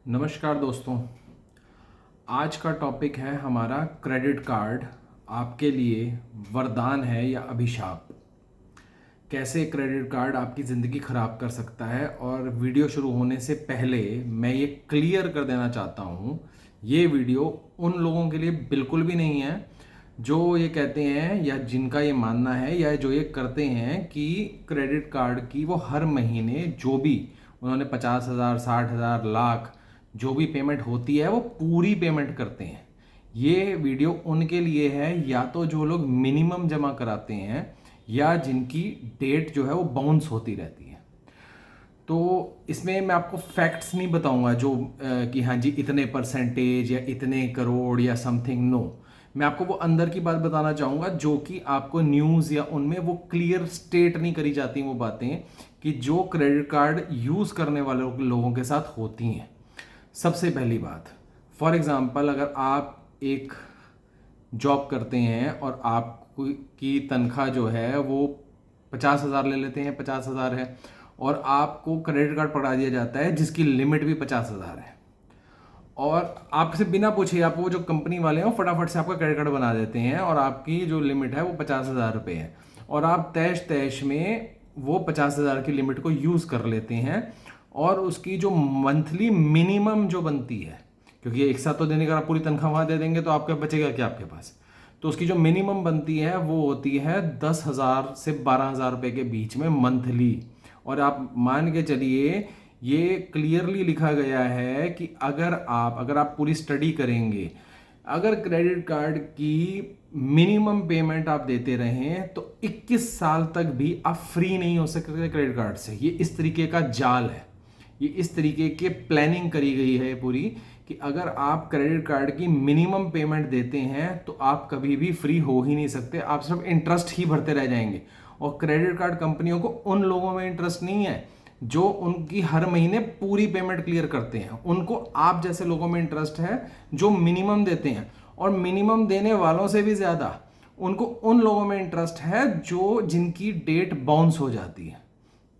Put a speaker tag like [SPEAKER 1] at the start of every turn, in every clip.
[SPEAKER 1] नमस्कार दोस्तों। आज का टॉपिक है हमारा क्रेडिट कार्ड आपके लिए वरदान है या अभिशाप। कैसे क्रेडिट कार्ड आपकी ज़िंदगी ख़राब कर सकता है। और वीडियो शुरू होने से पहले मैं ये क्लियर कर देना चाहता हूँ, ये वीडियो उन लोगों के लिए बिल्कुल भी नहीं है जो ये कहते हैं या जिनका ये मानना है या जो ये करते हैं कि क्रेडिट कार्ड की वो हर महीने जो भी उन्होंने 50,000, 60,000, लाख जो भी पेमेंट होती है वो पूरी पेमेंट करते हैं। ये वीडियो उनके लिए है या तो जो लोग मिनिमम जमा कराते हैं या जिनकी डेट जो है वो बाउंस होती रहती है। तो इसमें मैं आपको फैक्ट्स नहीं बताऊंगा जो कि हाँ जी इतने परसेंटेज या इतने करोड़ या समथिंग। नो, मैं आपको वो अंदर की बात बताना चाहूँगा जो कि आपको न्यूज़ या उनमें वो क्लियर स्टेट नहीं करी जाती वो बातें कि जो क्रेडिट कार्ड यूज़ करने वाले लोगों के साथ होती हैं। सबसे पहली बात, फॉर एग्ज़ाम्पल अगर आप एक जॉब करते हैं और आपकी तनख्वाह जो है वो 50,000 ले लेते हैं, 50,000 है और आपको क्रेडिट कार्ड पकड़ा दिया जाता है जिसकी लिमिट भी 50,000 है और आपसे बिना पूछे आप वो जो कंपनी वाले हैं वो फटाफट से आपका क्रेडिट कार्ड बना देते हैं और आपकी जो लिमिट है वो 50,000 रुपये है और आप तैश तैश में वो 50,000 की लिमिट को यूज़ कर लेते हैं और उसकी जो मंथली मिनिमम जो बनती है, क्योंकि एक साथ तो देने का आप पूरी तनख्वाह वहाँ दे देंगे तो आपका बचेगा क्या आपके पास, तो उसकी जो मिनिमम बनती है वो होती है 10,000 से 12,000 रुपये के बीच में मंथली। और आप मान के चलिए ये क्लियरली लिखा गया है कि अगर आप पूरी स्टडी करेंगे, अगर क्रेडिट कार्ड की मिनिमम पेमेंट आप देते रहें तो 21 साल तक भी आप फ्री नहीं हो सकते क्रेडिट कार्ड से। ये इस तरीके का जाल है, ये इस तरीके के प्लानिंग करी गई है पूरी कि अगर आप क्रेडिट कार्ड की मिनिमम पेमेंट देते हैं तो आप कभी भी फ्री हो ही नहीं सकते, आप सिर्फ इंटरेस्ट ही भरते रह जाएंगे। और क्रेडिट कार्ड कंपनियों को उन लोगों में इंटरेस्ट नहीं है जो उनकी हर महीने पूरी पेमेंट क्लियर करते हैं, उनको आप जैसे लोगों में इंटरेस्ट है जो मिनिमम देते हैं। और मिनिमम देने वालों से भी ज़्यादा उनको उन लोगों में इंटरेस्ट है जो जिनकी डेट बाउंस हो जाती है।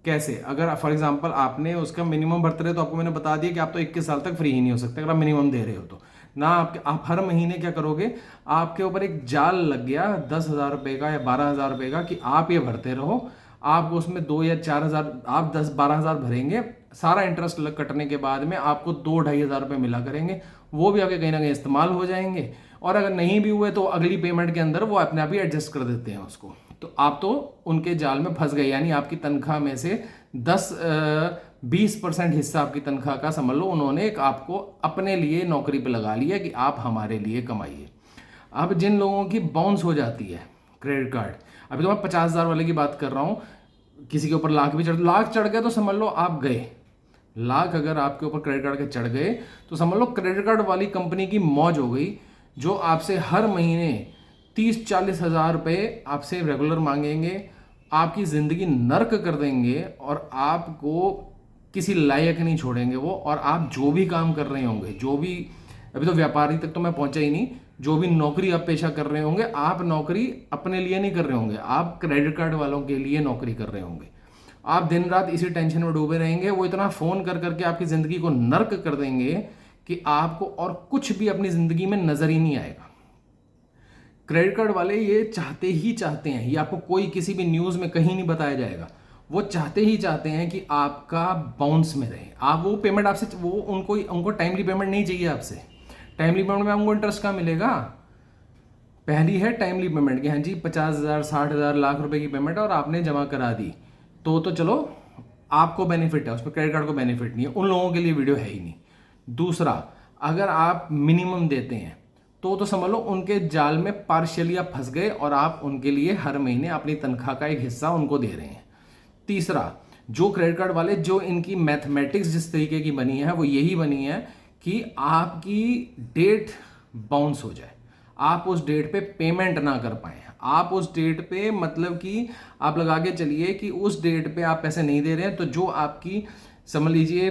[SPEAKER 1] कैसे? अगर फॉर एग्जांपल आपने उसका मिनिमम भरते रहे तो आपको मैंने बता दिया कि आप तो 21 साल तक फ्री ही नहीं हो सकते अगर आप मिनिमम दे रहे हो तो ना। आप हर महीने क्या करोगे, आपके ऊपर एक जाल लग गया 10,000 रुपये का या 12,000 रुपये का कि आप ये भरते रहो, आपको उसमें 2 या 4,000 आप 10-12,000 भरेंगे, सारा इंटरेस्ट कटने के बाद में आपको 2-2,500 रुपये मिला करेंगे, वो भी आपके कहीं ना कहीं इस्तेमाल हो जाएंगे। और अगर नहीं भी हुए तो अगली पेमेंट के अंदर वो अपने आप ही एडजस्ट कर देते हैं उसको, तो आप तो उनके जाल में फंस गए। यानी आपकी तनख्वाह में से 10-20% हिस्सा आपकी तनख्वाह का समझ लो उन्होंने एक आपको अपने लिए नौकरी पे लगा लिया कि आप हमारे लिए कमाइए। अब जिन लोगों की बाउंस हो जाती है क्रेडिट कार्ड, अभी तो मैं 50,000 वाले की बात कर रहा हूँ, किसी के ऊपर लाख चढ़ गए तो समझ लो आप गए। लाख अगर आपके ऊपर क्रेडिट कार्ड के चढ़ गए तो समझ लो क्रेडिट कार्ड वाली कंपनी की मौज हो गई, जो आपसे हर महीने 30-40 हज़ार रुपये आपसे रेगुलर मांगेंगे, आपकी ज़िंदगी नर्क कर देंगे और आपको किसी लायक नहीं छोड़ेंगे वो। और आप जो भी काम कर रहे होंगे, जो भी, अभी तो व्यापारी तक तो मैं पहुंचा ही नहीं, जो भी नौकरी आप पेशा कर रहे होंगे, आप नौकरी अपने लिए नहीं कर रहे होंगे, आप क्रेडिट कार्ड वालों के लिए नौकरी कर रहे होंगे। आप दिन रात इसी टेंशन में डूबे रहेंगे, वो इतना फ़ोन कर करके आपकी ज़िंदगी को नर्क कर देंगे कि आपको और कुछ भी अपनी ज़िंदगी में नज़र ही नहीं आएगा। क्रेडिट कार्ड वाले ये चाहते हैं, ये आपको कोई किसी भी न्यूज़ में कहीं नहीं बताया जाएगा, वो चाहते हैं कि आपका बाउंस में रहे। आप वो पेमेंट आपसे, वो उनको टाइमली पेमेंट नहीं चाहिए आपसे। टाइमली पेमेंट में आपको इंटरेस्ट कहाँ मिलेगा? पहली है टाइमली पेमेंट कि हाँ जी 50,000, 60,000, लाख रुपए की पेमेंट और आपने जमा करा दी तो चलो आपको बेनिफिट है, उसमें क्रेडिट कार्ड को बेनिफिट नहीं है, उन लोगों के लिए वीडियो है ही नहीं। दूसरा, अगर आप मिनिमम देते हैं तो समझ लो उनके जाल में पार्शियली आप फंस गए और आप उनके लिए हर महीने अपनी तनख्वाह का एक हिस्सा उनको दे रहे हैं। तीसरा, जो क्रेडिट कार्ड वाले, जो इनकी मैथमेटिक्स जिस तरीके की बनी है वो यही बनी है कि आपकी डेट बाउंस हो जाए, आप उस डेट पे पेमेंट ना कर पाए, आप उस डेट पे, मतलब कि आप लगा के चलिए कि उस डेट पे आप पैसे नहीं दे रहे हैं तो जो आपकी समझ लीजिए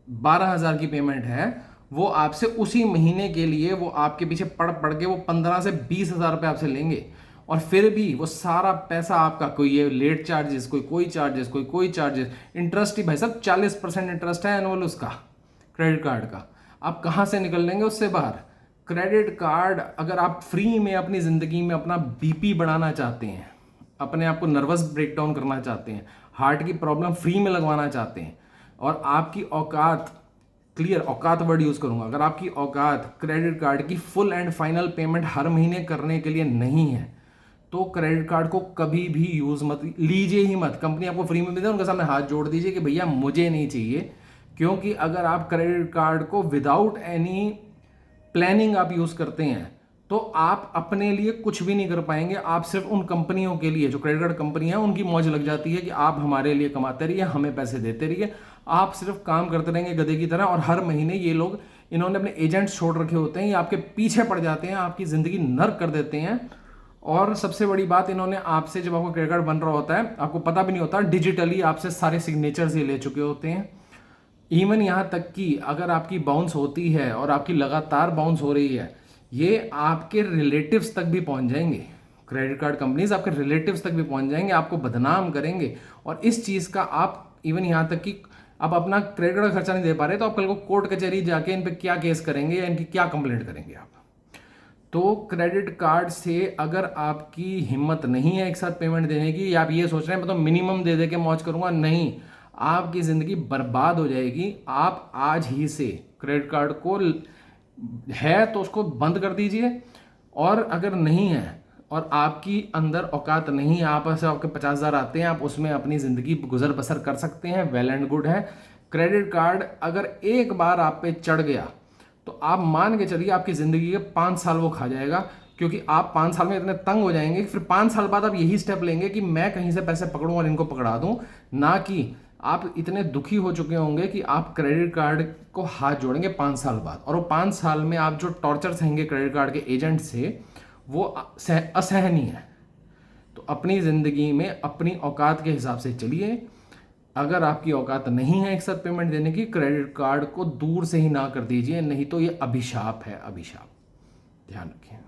[SPEAKER 1] 12,000 की पेमेंट है वो आपसे उसी महीने के लिए वो आपके पीछे पड़ पड़ के वो 15 से 20,000 रुपये आपसे लेंगे। और फिर भी वो सारा पैसा आपका, कोई ये लेट चार्जेस, कोई चार्जेस, कोई चार्जेस, इंटरेस्ट ही भाई साहब 40% इंटरेस्ट है एनुअल उसका क्रेडिट कार्ड का। आप कहाँ से निकल लेंगे उससे बाहर? क्रेडिट कार्ड, अगर आप फ्री में अपनी ज़िंदगी में अपना बीपी बढ़ाना चाहते हैं, अपने आप को नर्वस ब्रेकडाउन करना चाहते हैं, हार्ट की प्रॉब्लम फ्री में लगवाना चाहते हैं, और आपकी औकात, क्लियर औकात वर्ड यूज़ करूंगा, अगर आपकी औकात क्रेडिट कार्ड की फुल एंड फाइनल पेमेंट हर महीने करने के लिए नहीं है, तो क्रेडिट कार्ड को कभी भी यूज़ मत लीजिए ही मत। कंपनी आपको फ्री में भी दे, उनके सामने हाथ जोड़ दीजिए कि भैया मुझे नहीं चाहिए। क्योंकि अगर आप क्रेडिट कार्ड को विदाउट एनी प्लानिंग आप यूज़ करते हैं तो आप अपने लिए कुछ भी नहीं कर पाएंगे। आप सिर्फ उन कंपनियों के लिए, जो क्रेडिट कार्ड कंपनी है, उनकी मौज लग जाती है कि आप हमारे लिए कमाते रहिए, हमें पैसे देते रहिए, आप सिर्फ काम करते रहेंगे गधे की तरह। और हर महीने ये लोग, इन्होंने अपने एजेंट्स छोड़ रखे होते हैं, ये आपके पीछे पड़ जाते हैं, आपकी ज़िंदगी नर्क कर देते हैं। और सबसे बड़ी बात, इन्होंने आपसे, जब आपका क्रेडिट कार्ड बन रहा होता है, आपको पता भी नहीं होता, डिजिटली आपसे सारे सिग्नेचर्स ये ले चुके होते हैं। इवन यहाँ तक कि अगर आपकी बाउंस होती है और आपकी लगातार बाउंस हो रही है, ये आपके रिलेटिव्स तक भी पहुँच जाएंगे। क्रेडिट कार्ड कंपनीज आपके रिलेटिव्स तक भी पहुँच जाएंगे, आपको बदनाम करेंगे। और इस चीज़ का आप, इवन यहाँ तक कि आप अपना क्रेडिट कार्ड खर्चा नहीं दे पा रहे, तो आप कल को कोर्ट कचहरी जाके इन पे क्या केस करेंगे या इनकी क्या कंप्लेंट करेंगे आप। तो क्रेडिट कार्ड से अगर आपकी हिम्मत नहीं है एक साथ पेमेंट देने की, या आप ये सोच रहे हैं मैं तो मिनिमम दे दे के मौज करूंगा, नहीं, आपकी ज़िंदगी बर्बाद हो जाएगी। आप आज ही से क्रेडिट कार्ड को है तो उसको बंद कर दीजिए, और अगर नहीं है और आपकी अंदर औकात नहीं है, आप ऐसे आपके 50,000 आते हैं, आप उसमें अपनी ज़िंदगी गुजर बसर कर सकते हैं, वेल एंड गुड है। क्रेडिट कार्ड अगर एक बार आप पे चढ़ गया तो आप मान के चलिए आपकी ज़िंदगी के 5 साल वो खा जाएगा। क्योंकि आप 5 साल में इतने तंग हो जाएंगे कि फिर 5 साल बाद आप यही स्टेप लेंगे कि मैं कहीं से पैसे पकड़ूं और इनको पकड़ा दूं, ना कि आप इतने दुखी हो चुके होंगे कि आप क्रेडिट कार्ड को हाथ जोड़ेंगे 5 साल बाद। और वो 5 साल में आप जो टॉर्चर सहेंगे क्रेडिट कार्ड के एजेंट से, वो असहनीय है। तो अपनी ज़िंदगी में अपनी औकात के हिसाब से चलिए। अगर आपकी औकात नहीं है एक साथ पेमेंट देने की, क्रेडिट कार्ड को दूर से ही ना कर दीजिए, नहीं तो ये अभिशाप है, अभिशाप। ध्यान रखिए।